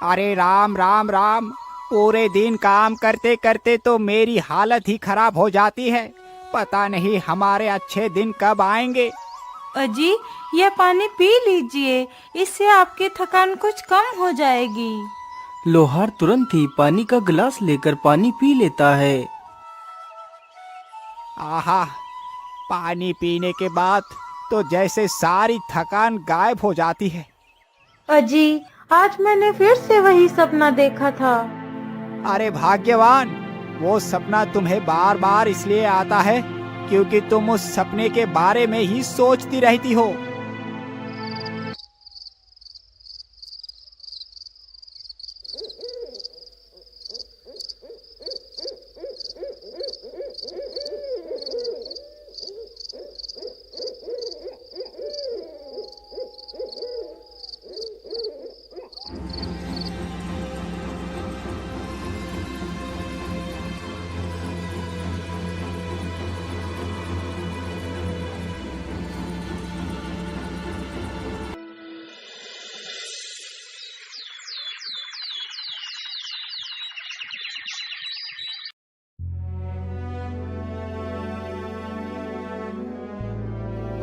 अरे राम राम राम। पूरे दिन काम करते करते तो मेरी हालत ही खराब हो जाती है। पता नहीं हमारे अच्छे दिन कब आएंगे। अजी, यह पानी पी लीजिए, इससे आपकी थकान कुछ कम हो जाएगी। लोहार तुरंत ही पानी का गिलास लेकर पानी पी लेता है। आहा, पानी पीने के बाद तो जैसे सारी थकान गायब हो जाती है। अजी, आज मैंने फिर से वही सपना देखा था। अरे भाग्यवान, वो सपना तुम्हें बार बार इसलिए आता है क्योंकि तुम उस सपने के बारे में ही सोचती रहती हो।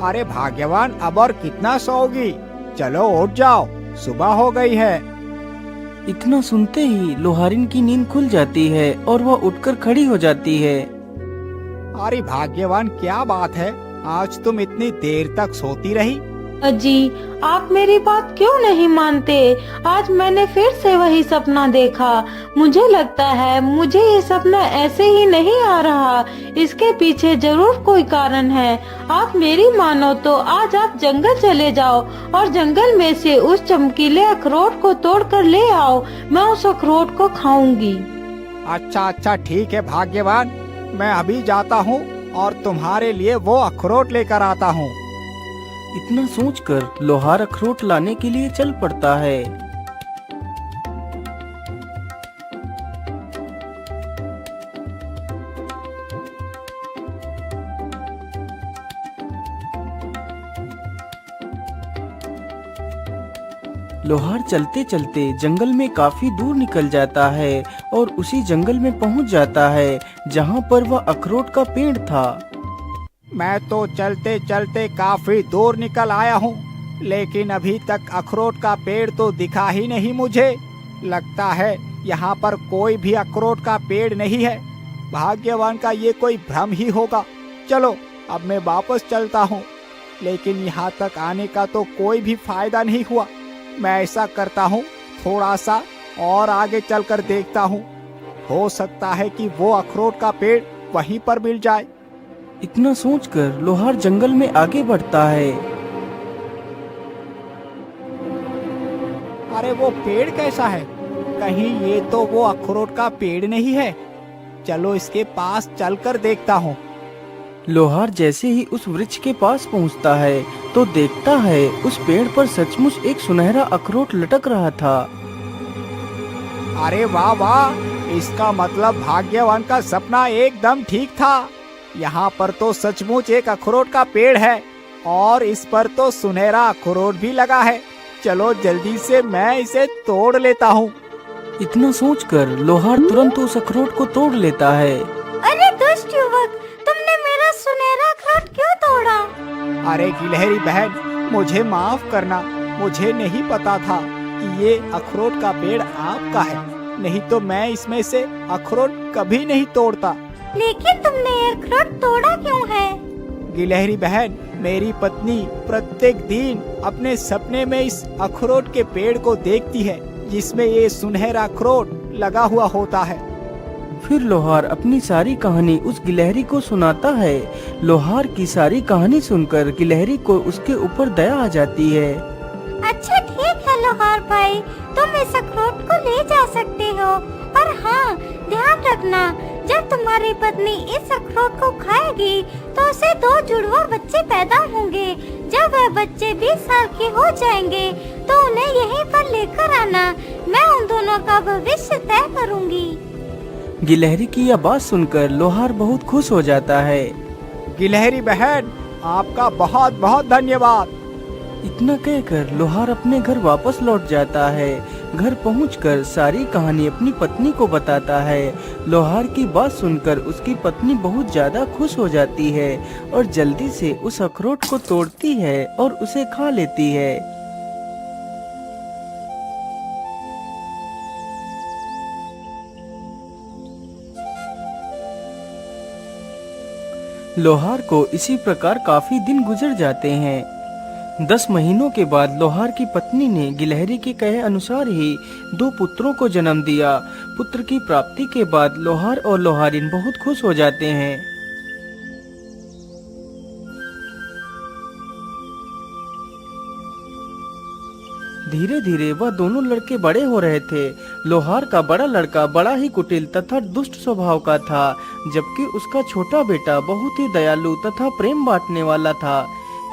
अरे भाग्यवान, अब और कितना सोओगी? चलो उठ जाओ, सुबह हो गई है। इतना सुनते ही लोहारिन की नींद खुल जाती है और वह उठकर खड़ी हो जाती है। अरे भाग्यवान, क्या बात है, आज तुम इतनी देर तक सोती रही? अजी, आप मेरी बात क्यों नहीं मानते? आज मैंने फिर से वही सपना देखा। मुझे लगता है मुझे ये सपना ऐसे ही नहीं आ रहा, इसके पीछे जरूर कोई कारण है। आप मेरी मानो तो आज आप जंगल चले जाओ और जंगल में से उस चमकीले अखरोट को तोड़ कर ले आओ। मैं उस अखरोट को खाऊंगी। अच्छा अच्छा, ठीक है भाग्यवान, मैं अभी जाता हूँ और तुम्हारे लिए वो अखरोट लेकर आता हूँ। इतना सोचकर लोहार अखरोट लाने के लिए चल पड़ता है। लोहार चलते चलते जंगल में काफी दूर निकल जाता है और उसी जंगल में पहुंच जाता है जहां पर वह अखरोट का पेड़ था। मैं तो चलते चलते काफी दूर निकल आया हूँ, लेकिन अभी तक अखरोट का पेड़ तो दिखा ही नहीं मुझे। लगता है यहाँ पर कोई भी अखरोट का पेड़ नहीं है। भाग्यवान का ये कोई भ्रम ही होगा। चलो अब मैं वापस चलता हूँ, लेकिन यहाँ तक आने का तो कोई भी फायदा नहीं हुआ। मैं ऐसा करता हूँ, थोड़ा सा और आगे चलकर देखता हूँ, हो सकता है कि वो अखरोट का पेड़ वहीं पर मिल जाए। इतना सोचकर लोहार जंगल में आगे बढ़ता है। अरे वो पेड़ कैसा है? कहीं ये तो वो अखरोट का पेड़ नहीं है। चलो इसके पास चलकर देखता हूँ। लोहार जैसे ही उस वृक्ष के पास पहुंचता है तो देखता है उस पेड़ पर सचमुच एक सुनहरा अखरोट लटक रहा था। अरे वाह वाह, इसका मतलब भाग्यवान का सपना एकदम ठीक था। यहाँ पर तो सचमुच एक अखरोट का पेड़ है और इस पर तो सुनहरा अखरोट भी लगा है। चलो जल्दी से मैं इसे तोड़ लेता हूँ। इतना सोचकर लोहार तुरंत उस अखरोट को तोड़ लेता है। अरे दुष्ट युवक, तुमने मेरा सुनहरा अखरोट क्यों तोड़ा? अरे गिलहरी बहन, मुझे माफ करना। मुझे नहीं पता था कि ये अखरोट का पेड़ आपका है, नहीं तो मैं इसमें से अखरोट कभी नहीं तोड़ता। लेकिन तुमने ये अखरोट तोड़ा क्यों है? गिलहरी बहन, मेरी पत्नी प्रत्येक दिन अपने सपने में इस अखरोट के पेड़ को देखती है जिसमें ये सुनहरा अखरोट लगा हुआ होता है। फिर लोहार अपनी सारी कहानी उस गिलहरी को सुनाता है। लोहार की सारी कहानी सुनकर गिलहरी को उसके ऊपर दया आ जाती है। अच्छा ठीक है लोहार भाई, तुम इस अखरोट को ले जा सकते हो। और हाँ, ध्यान रखना, जब तुम्हारी पत्नी इस अखरोट को खाएगी तो उसे 2 जुड़वा बच्चे पैदा होंगे। जब वह बच्चे 20 साल के हो जाएंगे तो उन्हें यहीं पर लेकर आना। मैं उन दोनों का भविष्य तय करूँगी। गिलहरी की यह बात सुनकर लोहार बहुत खुश हो जाता है। गिलहरी बहन, आपका बहुत बहुत धन्यवाद। इतना कहकर लोहार अपने घर वापस लौट जाता है। घर पहुंचकर सारी कहानी अपनी पत्नी को बताता है। लोहार की बात सुनकर उसकी पत्नी बहुत ज्यादा खुश हो जाती है और जल्दी से उस अखरोट को तोड़ती है और उसे खा लेती है। लोहार को इसी प्रकार काफी दिन गुजर जाते हैं। 10 महीनों के बाद लोहार की पत्नी ने गिलहरी के कहे अनुसार ही 2 पुत्रों को जन्म दिया। पुत्र की प्राप्ति के बाद लोहार और लोहारिन बहुत खुश हो जाते हैं। धीरे धीरे वह दोनों लड़के बड़े हो रहे थे। लोहार का बड़ा लड़का बड़ा ही कुटिल तथा दुष्ट स्वभाव का था, जबकि उसका छोटा बेटा बहुत ही दयालु तथा प्रेम बांटने वाला था।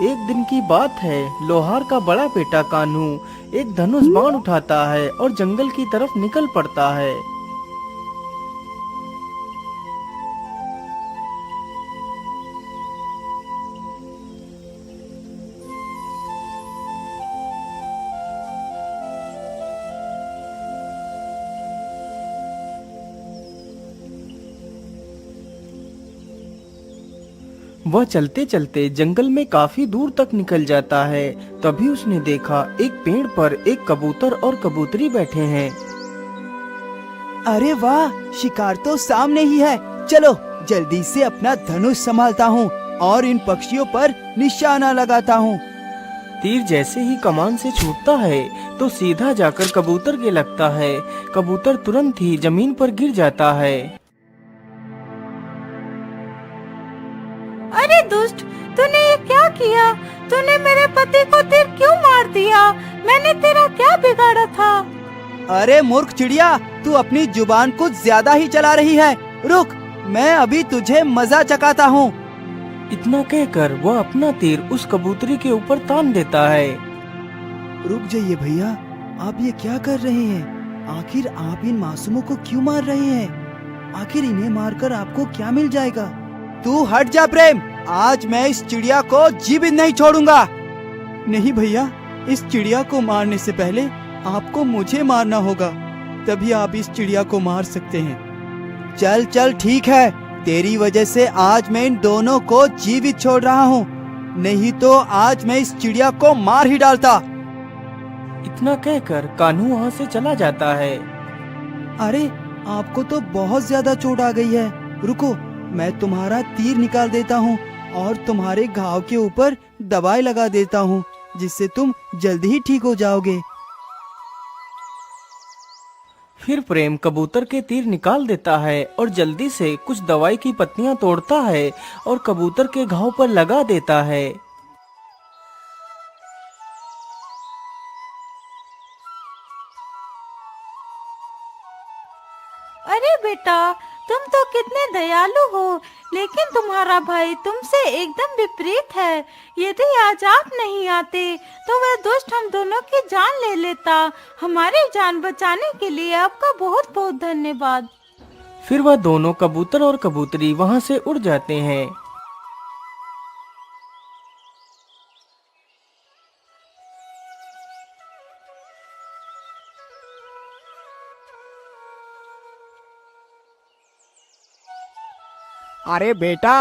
एक दिन की बात है, लोहार का बड़ा बेटा कान्हू एक धनुष बाण उठाता है और जंगल की तरफ निकल पड़ता है। वह चलते चलते जंगल में काफी दूर तक निकल जाता है। तभी उसने देखा एक पेड़ पर एक कबूतर और कबूतरी बैठे हैं। अरे वाह, शिकार तो सामने ही है। चलो जल्दी से अपना धनुष संभालता हूँ और इन पक्षियों पर निशाना लगाता हूँ। तीर जैसे ही कमान से छूटता है तो सीधा जाकर कबूतर के लगता है। कबूतर तुरंत ही जमीन पर गिर जाता है। अरे दुष्ट, तूने ये क्या किया? तूने मेरे पति को तीर क्यों मार दिया? मैंने तेरा क्या बिगाड़ा था? अरे मूर्ख चिड़िया, तू अपनी जुबान कुछ ज्यादा ही चला रही है। रुक, मैं अभी तुझे मजा चखाता हूँ। इतना कहकर वह अपना तीर उस कबूतरी के ऊपर तान देता है। रुक जाइए भैया, आप ये क्या कर रहे हैं? आखिर आप इन मासूमों को क्यों मार रहे हैं? आखिर इन्हें मारकर आपको क्या मिल जाएगा? तू हट जा प्रेम, आज मैं इस चिड़िया को जीवित नहीं छोड़ूंगा। नहीं भैया, इस चिड़िया को मारने से पहले आपको मुझे मारना होगा, तभी आप इस चिड़िया को मार सकते हैं। चल चल ठीक है, तेरी वजह से आज मैं इन दोनों को जीवित छोड़ रहा हूँ, नहीं तो आज मैं इस चिड़िया को मार ही डालता। इतना कहकर कान्हू वहाँ से चला जाता है। अरे आपको तो बहुत ज्यादा चोट आ गई है। रुको, मैं तुम्हारा तीर निकाल देता हूँ और तुम्हारे घाव के ऊपर दवाई लगा देता हूँ, जिससे तुम जल्दी ही ठीक हो जाओगे। फिर प्रेम कबूतर के तीर निकाल देता है और जल्दी से कुछ दवाई की पत्तियां तोड़ता है और कबूतर के घाव पर लगा देता है। अरे बेटा, तुम तो कितने दयालु हो, लेकिन तुम्हारा भाई तुमसे एकदम विपरीत है। यदि आज आप नहीं आते तो वह दुष्ट हम दोनों की जान ले लेता। हमारी जान बचाने के लिए आपका बहुत बहुत धन्यवाद। फिर वह दोनों कबूतर और कबूतरी वहाँ से उड़ जाते हैं। अरे बेटा,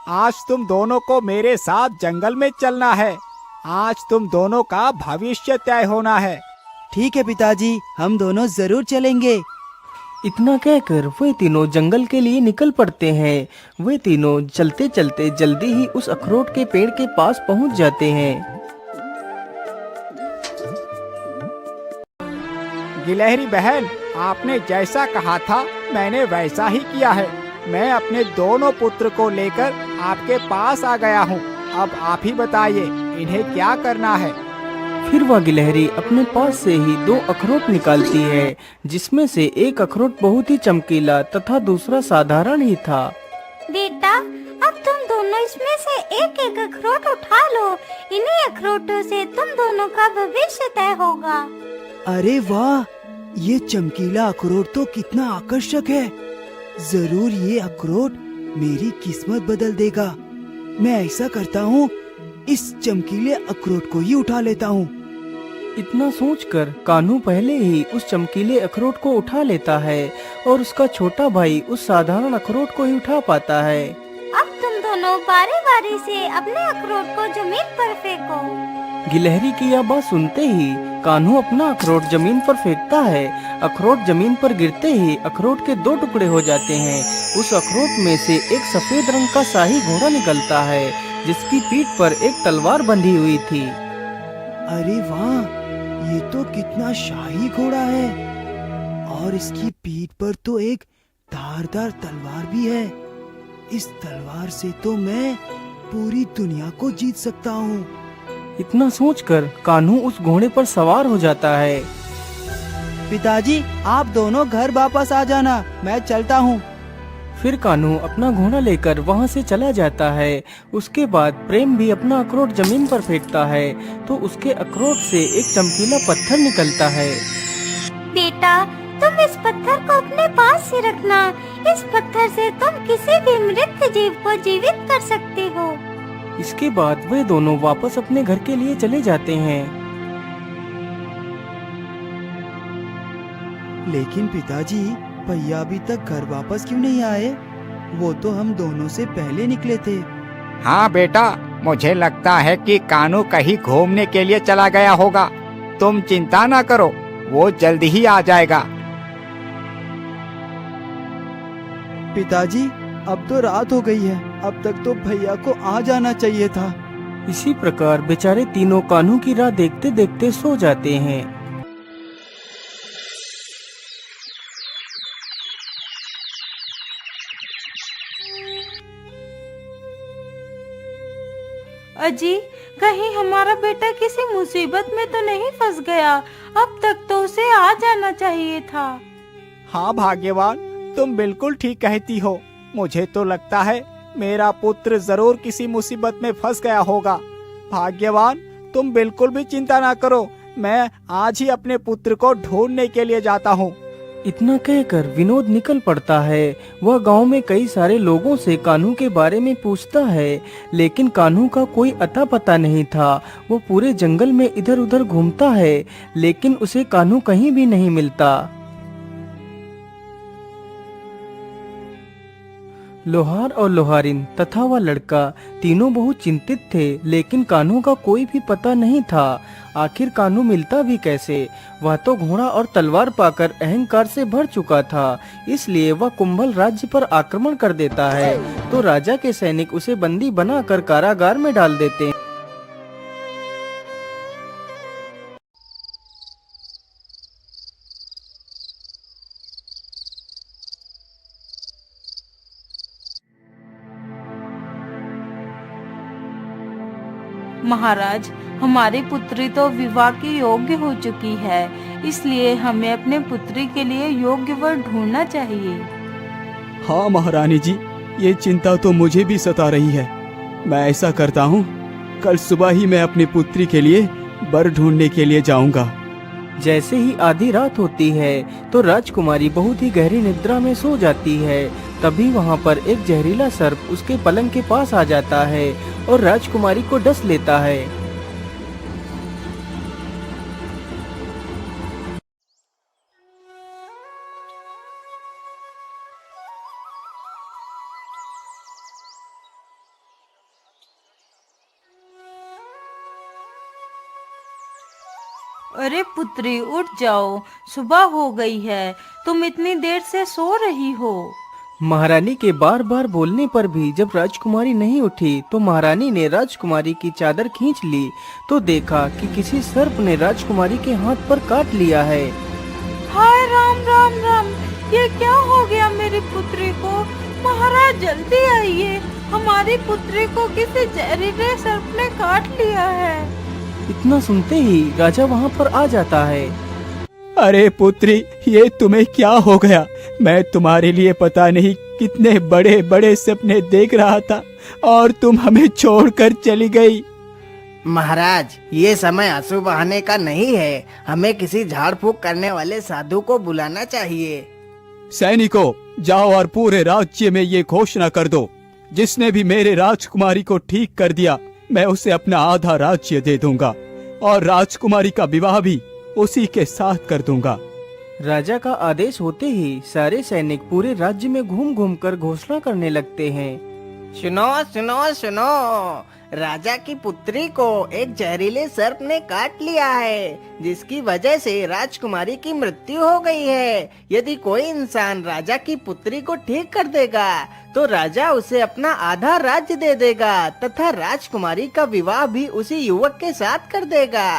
आज तुम दोनों को मेरे साथ जंगल में चलना है। आज तुम दोनों का भविष्य तय होना है। ठीक है पिताजी, हम दोनों जरूर चलेंगे। इतना कहकर वे तीनों जंगल के लिए निकल पड़ते हैं। वे तीनों चलते चलते जल्दी ही उस अखरोट के पेड़ के पास पहुंच जाते हैं। गिलहरी बहन, आपने जैसा कहा था मैंने वैसा ही किया है। मैं अपने दोनों पुत्र को लेकर आपके पास आ गया हूँ। अब आप ही बताइए इन्हें क्या करना है। फिर वह गिलहरी अपने पास से ही 2 अखरोट निकालती है, जिसमें से एक अखरोट बहुत ही चमकीला तथा दूसरा साधारण ही था। बेटा, अब तुम दोनों इसमें से एक एक अखरोट उठा लो। इन्हीं अखरोटों से तुम दोनों का भविष्य तय होगा। अरे वाह, ये चमकीला अखरोट तो कितना आकर्षक है। जरूर ये अखरोट मेरी किस्मत बदल देगा। मैं ऐसा करता हूँ, इस चमकीले अखरोट को ही उठा लेता हूँ। इतना सोचकर कान्हू पहले ही उस चमकीले अखरोट को उठा लेता है और उसका छोटा भाई उस साधारण अखरोट को ही उठा पाता है। अब तुम दोनों बारी बारी से अपने अखरोट को जमीन पर फेंको। गिलहरी की यह बात सुनते ही कान्हू अपना अखरोट जमीन पर फेंकता है। अखरोट जमीन पर गिरते ही अखरोट के 2 टुकड़े हो जाते हैं। उस अखरोट में से एक सफेद रंग का शाही घोड़ा निकलता है जिसकी पीठ पर एक तलवार बंधी हुई थी। अरे वाह, ये तो कितना शाही घोड़ा है और इसकी पीठ पर तो एक धारदार तलवार भी है। इस तलवार से तो मैं पूरी दुनिया को जीत सकता हूँ। इतना सोचकर कान्हू उस घोड़े पर सवार हो जाता है। पिताजी, आप दोनों घर वापस आ जाना, मैं चलता हूँ। फिर कान्हू अपना घोड़ा लेकर वहाँ से चला जाता है। उसके बाद प्रेम भी अपना अखरोट जमीन पर फेंकता है तो उसके अखरोट से एक चमकीला पत्थर निकलता है। बेटा, तुम इस पत्थर को अपने पास ही रखना। इस पत्थर से तुम किसी भी मृत जीव को जीवित कर सकते हो। इसके बाद वे दोनों वापस अपने घर के लिए चले जाते हैं। लेकिन पिताजी, भैया अभी तक घर वापस क्यों नहीं आए? वो तो हम दोनों से पहले निकले थे। हाँ बेटा, मुझे लगता है कि कान्हू कहीं घूमने के लिए चला गया होगा। तुम चिंता ना करो, वो जल्दी ही आ जाएगा। पिताजी, अब तो रात हो गई है, अब तक तो भैया को आ जाना चाहिए था। इसी प्रकार बेचारे तीनों कान्हू की राह देखते देखते सो जाते हैं। अजी, कहीं हमारा बेटा किसी मुसीबत में तो नहीं फंस गया? अब तक तो उसे आ जाना चाहिए था। हाँ भाग्यवान, तुम बिल्कुल ठीक कहती हो। मुझे तो लगता है मेरा पुत्र जरूर किसी मुसीबत में फंस गया होगा। भाग्यवान, तुम बिल्कुल भी चिंता ना करो, मैं आज ही अपने पुत्र को ढूंढने के लिए जाता हूँ। इतना कहकर विनोद निकल पड़ता है। वह गांव में कई सारे लोगों से कान्हू के बारे में पूछता है, लेकिन कान्हू का कोई अता पता नहीं था। वो पूरे जंगल में इधर उधर घूमता है, लेकिन उसे कान्हू कहीं भी नहीं मिलता। लोहार और लोहारिन तथा वह लड़का तीनों बहुत चिंतित थे, लेकिन कान्हू का कोई भी पता नहीं था। आखिर कान्हू मिलता भी कैसे? वह तो घोड़ा और तलवार पाकर अहंकार से भर चुका था, इसलिए वह कुंभल राज्य पर आक्रमण कर देता है। तो राजा के सैनिक उसे बंदी बनाकर कारागार में डाल देते हैं। महाराज, हमारी पुत्री तो विवाह की योग्य हो चुकी है, इसलिए हमें अपने पुत्री के लिए योग्य वर ढूंढना चाहिए। हाँ महारानी जी, ये चिंता तो मुझे भी सता रही है। मैं ऐसा करता हूँ, कल सुबह ही मैं अपनी पुत्री के लिए वर ढूंढने के लिए जाऊंगा। जैसे ही आधी रात होती है तो राजकुमारी बहुत ही गहरी निद्रा में सो जाती है। तभी वहाँ पर एक जहरीला सर्प उसके पलंग के पास आ जाता है और राजकुमारी को डस लेता है। अरे पुत्री, उठ जाओ, सुबह हो गई है, तुम इतनी देर से सो रही हो। महारानी के बार बार बोलने पर भी जब राजकुमारी नहीं उठी तो महारानी ने राजकुमारी की चादर खींच ली तो देखा कि किसी सर्प ने राजकुमारी के हाथ पर काट लिया है। हाय राम राम राम, ये क्या हो गया मेरी पुत्री को? महाराज जल्दी आइए, हमारी पुत्री को किसी जहरीले सर्प ने काट लिया है। इतना सुनते ही राजा वहाँ पर आ जाता है। अरे पुत्री, ये तुम्हें क्या हो गया? मैं तुम्हारे लिए पता नहीं कितने बड़े बड़े सपने देख रहा था और तुम हमें छोड़कर चली गई। महाराज, ये समय आंसू बहाने का नहीं है, हमें किसी झाड़ फूक करने वाले साधु को बुलाना चाहिए। सैनिकों, जाओ और पूरे राज्य में ये घोषणा कर दो, जिसने भी मेरे राजकुमारी को ठीक कर दिया, मैं उसे अपना आधा राज्य दे दूंगा। और राजकुमारी का विवाह भी उसी के साथ कर दूंगा। राजा का आदेश होते ही सारे सैनिक पूरे राज्य में घूम घूम कर घोषणा करने लगते हैं। सुनो सुनो सुनो, राजा की पुत्री को एक जहरीले सर्प ने काट लिया है, जिसकी वजह से राजकुमारी की मृत्यु हो गई है। यदि कोई इंसान राजा की पुत्री को ठीक कर देगा तो राजा उसे अपना आधा राज्य दे देगा तथा राजकुमारी का विवाह भी उसी युवक के साथ कर देगा।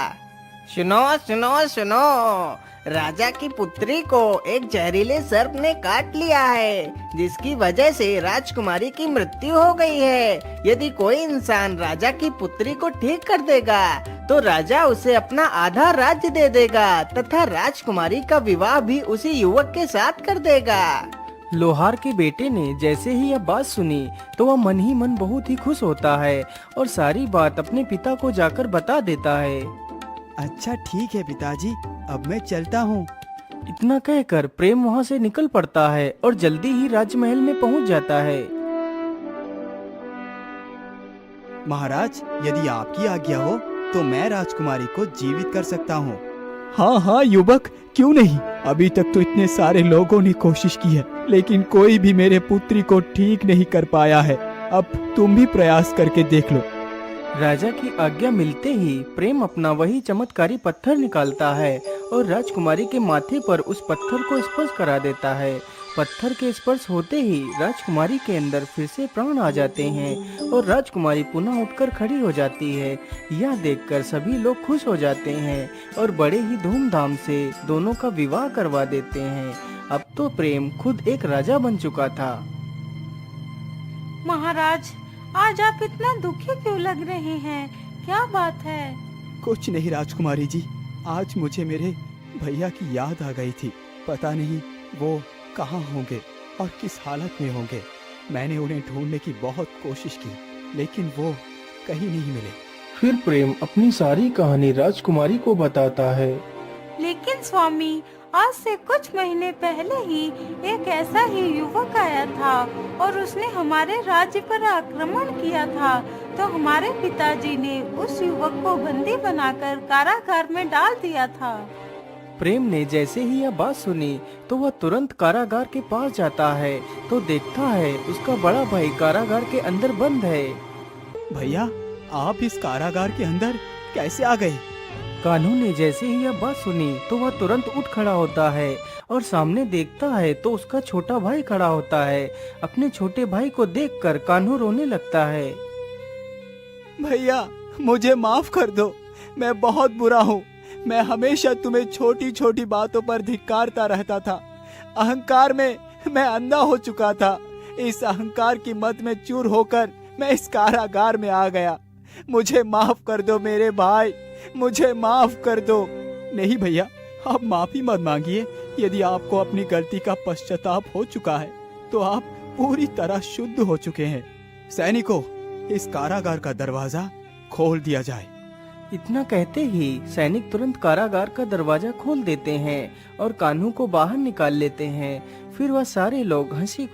सुनो सुनो सुनो, राजा की पुत्री को एक जहरीले सर्प ने काट लिया है, जिसकी वजह से राजकुमारी की मृत्यु हो गई है। यदि कोई इंसान राजा की पुत्री को ठीक कर देगा तो राजा उसे अपना आधा राज्य दे देगा तथा राजकुमारी का विवाह भी उसी युवक के साथ कर देगा। लोहार के बेटे ने जैसे ही यह बात सुनी तो वह मन ही मन बहुत ही खुश होता है और सारी बात अपने पिता को जाकर बता देता है। अच्छा ठीक है पिताजी, अब मैं चलता हूँ। इतना कहकर प्रेम वहाँ से निकल पड़ता है और जल्दी ही राजमहल में पहुँच जाता है। महाराज, यदि आपकी आज्ञा हो तो मैं राजकुमारी को जीवित कर सकता हूँ। हाँ हाँ युवक, क्यों नहीं। अभी तक तो इतने सारे लोगों ने कोशिश की है, लेकिन कोई भी मेरे पुत्री को ठीक नहीं कर पाया है। अब तुम भी प्रयास करके देख लो। राजा की आज्ञा मिलते ही प्रेम अपना वही चमत्कारी पत्थर निकालता है और राजकुमारी के माथे पर उस पत्थर को स्पर्श करा देता है। पत्थर के स्पर्श होते ही राजकुमारी के अंदर फिर से प्राण आ जाते हैं और राजकुमारी पुनः उठकर खड़ी हो जाती है। यह देखकर सभी लोग खुश हो जाते हैं और बड़े ही धूमधाम से दोनों का विवाह करवा देते हैं। अब तो प्रेम खुद एक राजा बन चुका था। महाराज, आज आप इतना दुखी क्यों लग रहे हैं? क्या बात है? कुछ नहीं राजकुमारी जी, आज मुझे मेरे भैया की याद आ गई थी। पता नहीं वो कहाँ होंगे और किस हालत में होंगे। मैंने उन्हें ढूंढने की बहुत कोशिश की, लेकिन वो कहीं नहीं मिले। फिर प्रेम अपनी सारी कहानी राजकुमारी को बताता है। लेकिन स्वामी, आज से कुछ महीने पहले ही एक ऐसा ही युवक आया था और उसने हमारे राज्य पर आक्रमण किया था। तो हमारे पिताजी ने उस युवक को बंदी बनाकर कारागार में डाल दिया था। प्रेम ने जैसे ही यह बात सुनी तो वह तुरंत कारागार के पास जाता है तो देखता है उसका बड़ा भाई कारागार के अंदर बंद है। भैया, आप इस कारागार के अंदर कैसे आ गए? कान्हू ने जैसे ही यह बात सुनी तो वह तुरंत उठ खड़ा होता है और सामने देखता है तो उसका छोटा भाई खड़ा होता है। अपने छोटे भाई को देखकर कान्हू रोने लगता है। भैया, मुझे माफ कर दो, मैं बहुत बुरा हूँ। मैं हमेशा तुम्हें छोटी छोटी बातों पर धिक्कारता रहता था। अहंकार में मैं अंधा हो चुका था। इस अहंकार की मत में चूर होकर मैं इस कारागार में आ गया। मुझे माफ कर दो मेरे भाई, मुझे माफ कर दो। नहीं भैया, आप माफी मत मांगिए। यदि आपको अपनी गलती का पश्चाताप हो चुका है तो आप पूरी तरह शुद्ध हो चुके हैं। सैनिकों, इस कारागार का दरवाजा खोल दिया जाए। इतना कहते ही सैनिक तुरंत कारागार का दरवाजा खोल देते हैं और कान्हू को बाहर निकाल लेते हैं। फिर वह सारे लोग हंसी